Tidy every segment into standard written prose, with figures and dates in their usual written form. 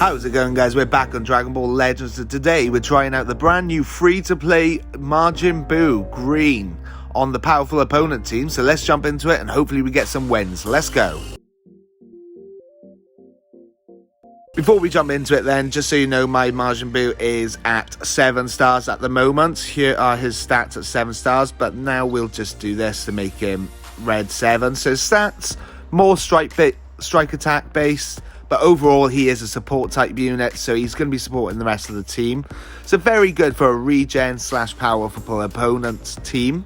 How's it going, guys? We're back on Dragon Ball Legends, and today we're trying out the brand new free-to-play Majin Buu Green on the powerful opponent team. So let's jump into it and hopefully we get some wins. Let's go. Before we jump into it then, just so you know, my Majin Buu is at 7 stars at the moment. Here are his stats at 7 stars, but now we'll just do this to make him red 7. So stats, more strike attack based, but overall he is a support type unit, so he's going to be supporting the rest of the team. So very good for a regen / powerful opponent team.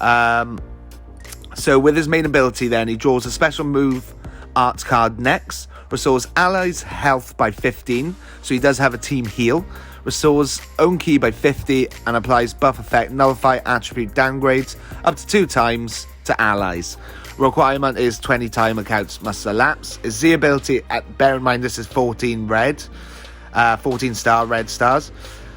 So with his main ability then, he draws a special move art card next. Restores allies' health by 15, so he does have a team heal. Restores own ki by 50 and applies buff effect nullify attribute downgrades up to 2 times to allies. Requirement is 20 timer counts must elapse. His Z ability, bear in mind this is 14 star red stars.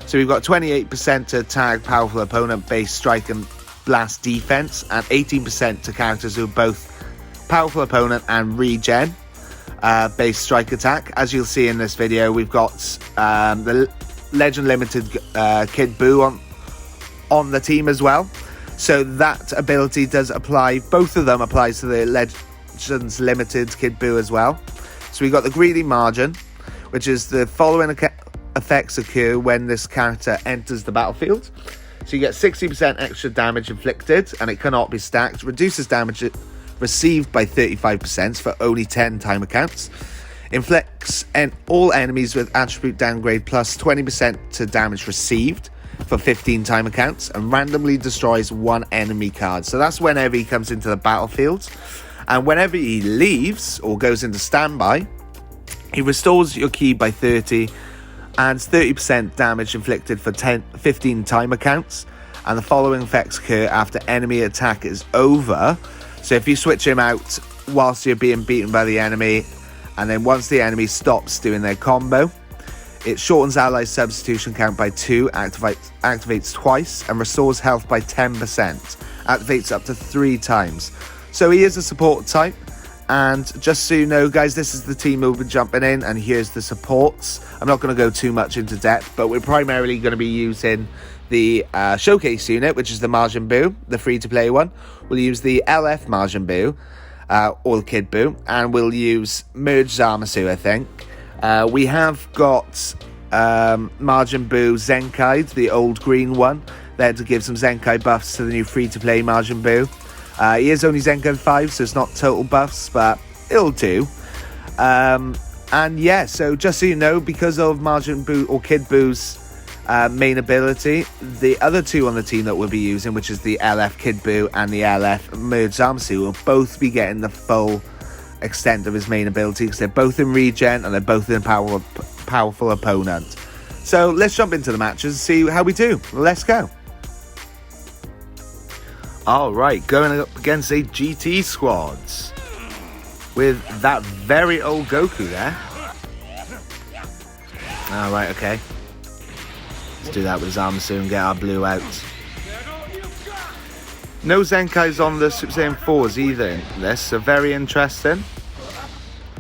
So we've got 28% to tag powerful opponent base strike and blast defense, and 18% to characters who are both powerful opponent and regen base strike attack. As you'll see in this video, we've got the Legend Limited Kid Buu on the team as well. So that ability does apply, both of them applies to the Legends Limited Kid Buu as well. So we got the Greedy Margin, which is the following effects occur when this character enters the battlefield. So you get 60% extra damage inflicted, and it cannot be stacked. Reduces damage received by 35% for only 10 timer counts. Inflicts all enemies with attribute downgrade plus 20% to damage received for 15 timer counts, and randomly destroys 1 enemy card. So that's whenever he comes into the battlefield, and whenever he leaves or goes into standby, he restores your ki by 30 and 30% damage inflicted for 15 timer counts. And the following effects occur after enemy attack is over. So if you switch him out whilst you're being beaten by the enemy, and then once the enemy stops doing their combo, it shortens allies substitution count by 2, activates twice, and restores health by 10%. Activates up to 3 times. So he is a support type. And just so you know, guys, this is the team we'll be jumping in, and here's the supports. I'm not going to go too much into depth, but we're primarily going to be using the showcase unit, which is the Majin Buu, the free-to-play one. We'll use the LF Majin Buu, or the Kid Buu, and we'll use Merge Zamasu, I think. We have got Majin Buu Zenkai, the old green one, there to give some Zenkai buffs to the new free-to-play Majin Buu. He is only Zenkai 5, so it's not total buffs, but it'll do. And yeah, so just so you know, because of Majin Buu or Kid Buu's main ability, the other two on the team that we'll be using, which is the LF Kid Buu and the LF Merge Zamasu, will both be getting the full extent of his main ability, because they're both in regen and they're both in powerful opponent. So let's jump into the matches and see how we do. Let's go. Alright, going up against a GT squads with that very old Goku there. Alright, okay. Let's do that with Zamasu and get our blue out. No Zenkais on the Super Saiyan 4s either in this, so very interesting.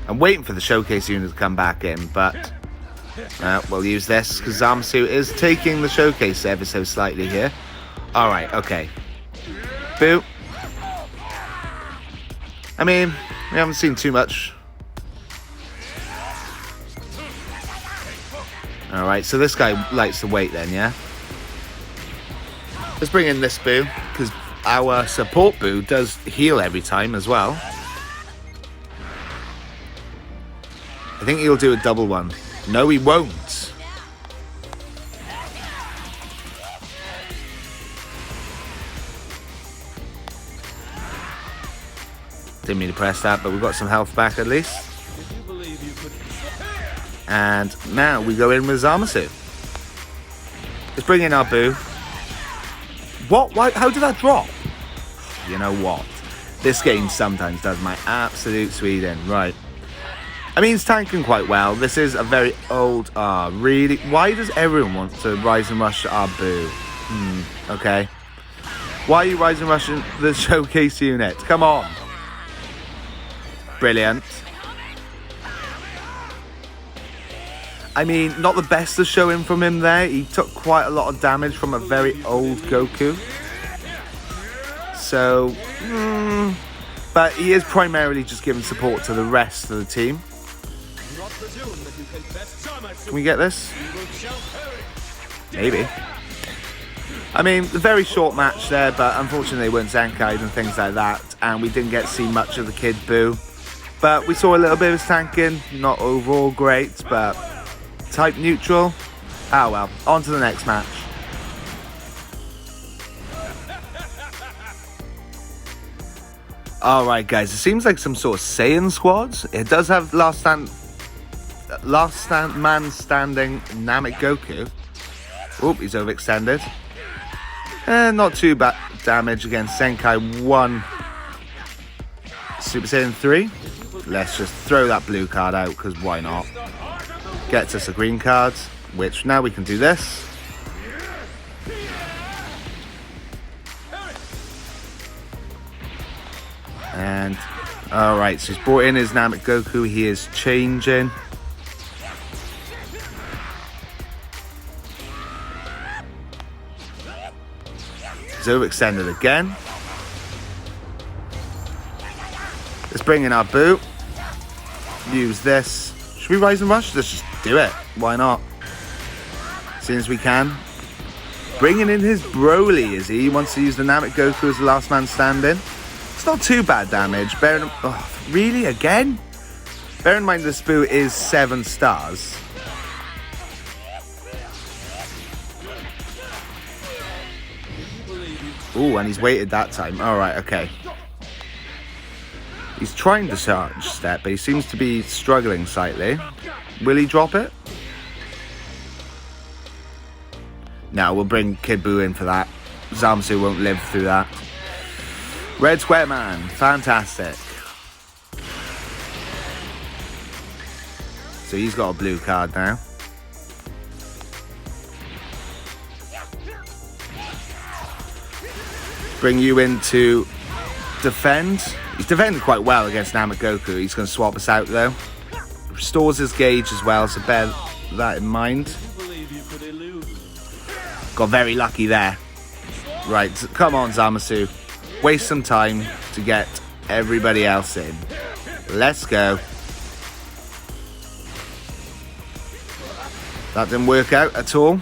I'm waiting for the showcase unit to come back in, but we'll use this because Zamasu is taking the showcase ever so slightly here. Alright, okay. Boo. I mean, we haven't seen too much. Alright, so this guy likes to wait then, yeah? Let's bring in this Buu, because our support Buu does heal every time as well. I think he'll do a double one. No, he won't. Didn't mean to press that, but we've got some health back at least. And now we go in with Zamasu. Let's bring in our Buu. What? Why? How did that drop? You know what? This game sometimes does my absolute Sweden. Right. I mean, it's tanking quite well. This is a very old... really? Why does everyone want to rise and rush our Buu? Okay. Why are you rise and rushing the showcase unit? Come on. Brilliant. I mean, not the best of showing from him there. He took quite a lot of damage from a very old Goku. So, but he is primarily just giving support to the rest of the team. Can we get this? Maybe. I mean, a very short match there, but unfortunately they weren't Zenkai'd and things like that, and we didn't get to see much of the Kid Buu. But we saw a little bit of his tanking, not overall great, but type neutral. Ah well, on to the next match. Alright guys, it seems like some sort of Saiyan squads. It does have last man standing Namek Goku. Oop, he's overextended. Not too bad damage against Zenkai 1 Super Saiyan 3. Let's just throw that blue card out, because why not? Gets us a green card, which now we can do this. And, alright, so he's brought in his Namek Goku. He is changing. He's overextended again. Let's bring in our Buu. Use this. Should we Rise and Rush? Let's just do it. Why not? As soon as we can. Bringing in his Broly, is he? He wants to use the Namek Goku as the last man standing. It's not too bad damage. Really? Again? Bear in mind this Buu is 7 stars. Ooh, and he's waited that time. Alright, okay. He's trying to charge step, but he seems to be struggling slightly. Will he drop it? No, we'll bring Kid Buu in for that. Zamasu won't live through that. Red Square Man, fantastic. So he's got a blue card now. Bring you in to defend. He's defended quite well against Namek Goku. He's going to swap us out though. Restores his gauge as well, so bear that in mind. Got very lucky there. Right, come on Zamasu. Waste some time to get everybody else in. Let's go. That didn't work out at all.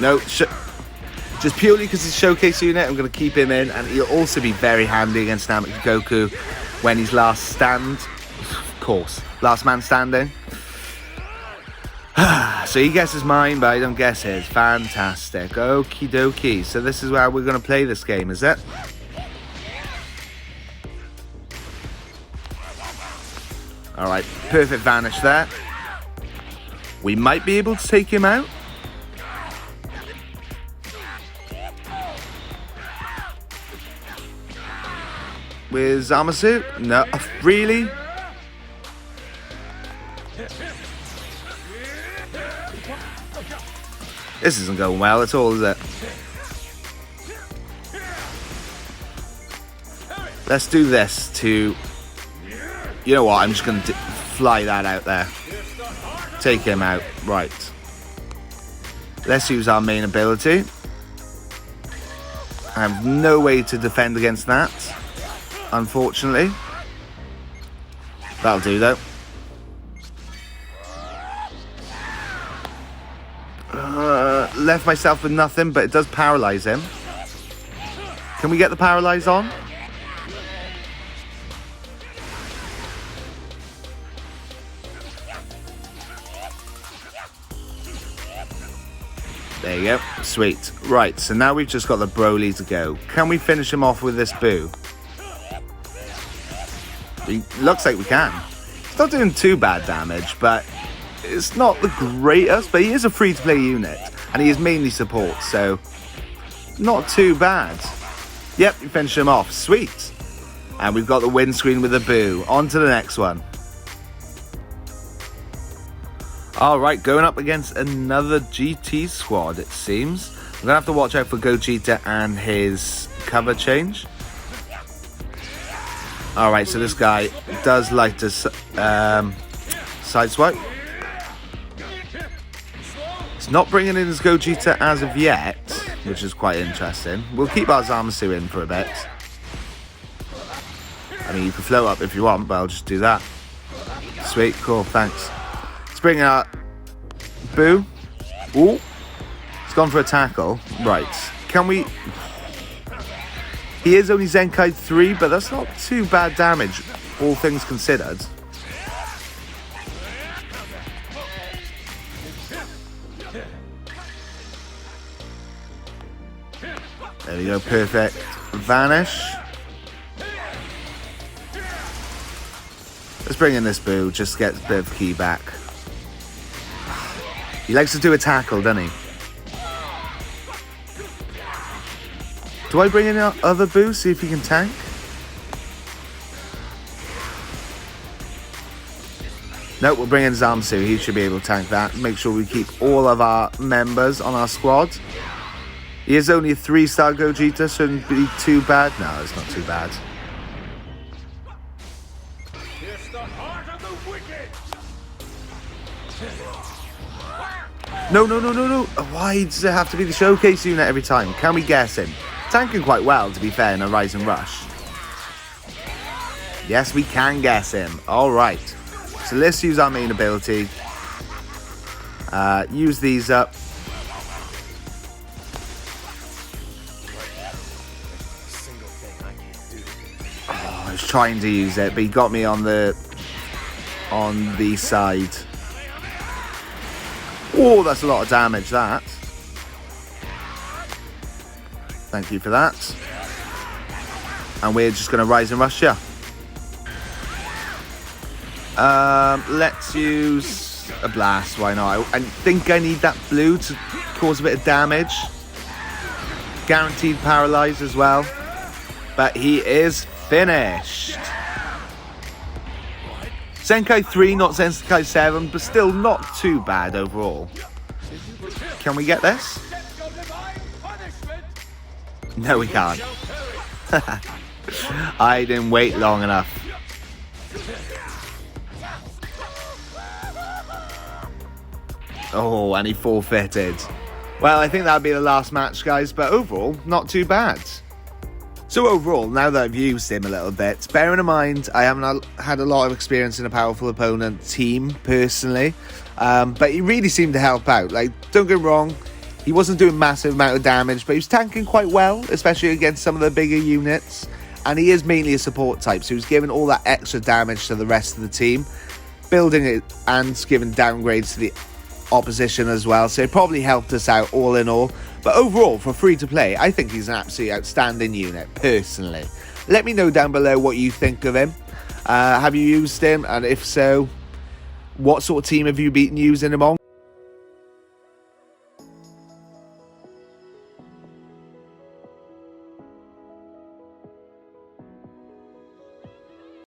No, just purely because he's showcase unit, I'm going to keep him in, and he'll also be very handy against Namek Goku when he's last stand. Of course, last man standing. So he guesses mine, but I don't guess his. Fantastic. Okie dokie. So this is how we're going to play this game, is it? Alright, perfect vanish there. We might be able to take him out. With Zamasu? No, really? This isn't going well at all, is it? Let's do this to... You know what, I'm just going to fly that out there. Take him out. Right. Let's use our main ability. I have no way to defend against that, unfortunately. That'll do though. Left myself with nothing, but it does paralyze him. Can we get the paralyze on? There you go. Sweet. Right, so now we've just got the Broly to go. Can we finish him off with this Buu? It looks like we can. It's not doing too bad damage, but it's not the greatest, but he is a free-to-play unit, and he is mainly support, so not too bad. Yep, we finish him off. Sweet. And we've got the win screen with the Buu. On to the next one. Alright, going up against another GT squad, it seems. I'm going to have to watch out for Gogeta and his cover change. Alright, so this guy does like to sideswipe. It's not bringing in his Gogeta as of yet, which is quite interesting. We'll keep our Zamasu in for a bit. I mean, you can float up if you want, but I'll just do that. Sweet, cool, thanks. Let's bring out Boo. Ooh, it's gone for a tackle. Right, can we... He is only Zenkai 3, but that's not too bad damage, all things considered. There we go, perfect. Vanish. Let's bring in this Boo, just to get a bit of ki back. He likes to do a tackle, doesn't he? Do I bring in other Boo, see if he can tank? No, we'll bring in Zamasu. He should be able to tank that. Make sure we keep all of our members on our squad. He is only a 3-star Gogeta, shouldn't be too bad. No, it's not too bad. No. Why does it have to be the showcase unit every time? Can we guess him? Tanking quite well, to be fair, in a Rise and Rush. Yes, we can guess him. Alright. So let's use our main ability. Use these up. Oh, I was trying to use it, but he got me on the side. Oh, that's a lot of damage, that. Thank you for that. And we're just going to Rise and Rush, yeah. Let's use a Blast, why not? I think I need that blue to cause a bit of damage. Guaranteed Paralyze as well. But he is finished. Zenkai 3, not Zenkai 7, but still not too bad overall. Can we get this? No, we can't. I didn't wait long enough. Oh, and he forfeited. Well, I think that'll be the last match, guys, but overall, not too bad. So overall, now that I've used him a little bit, bearing in mind I haven't had a lot of experience in a powerful opponent team, personally, but he really seemed to help out. Like, don't get me wrong, he wasn't doing massive amount of damage, but he was tanking quite well, especially against some of the bigger units, and he is mainly a support type, so he was giving all that extra damage to the rest of the team, building it and giving downgrades to the opposition as well, so it probably helped us out all in all. But overall, for free to play, I think he's an absolutely outstanding unit, personally. Let me know down below what you think of him. Have you used him? And if so, what sort of team have you been using him on?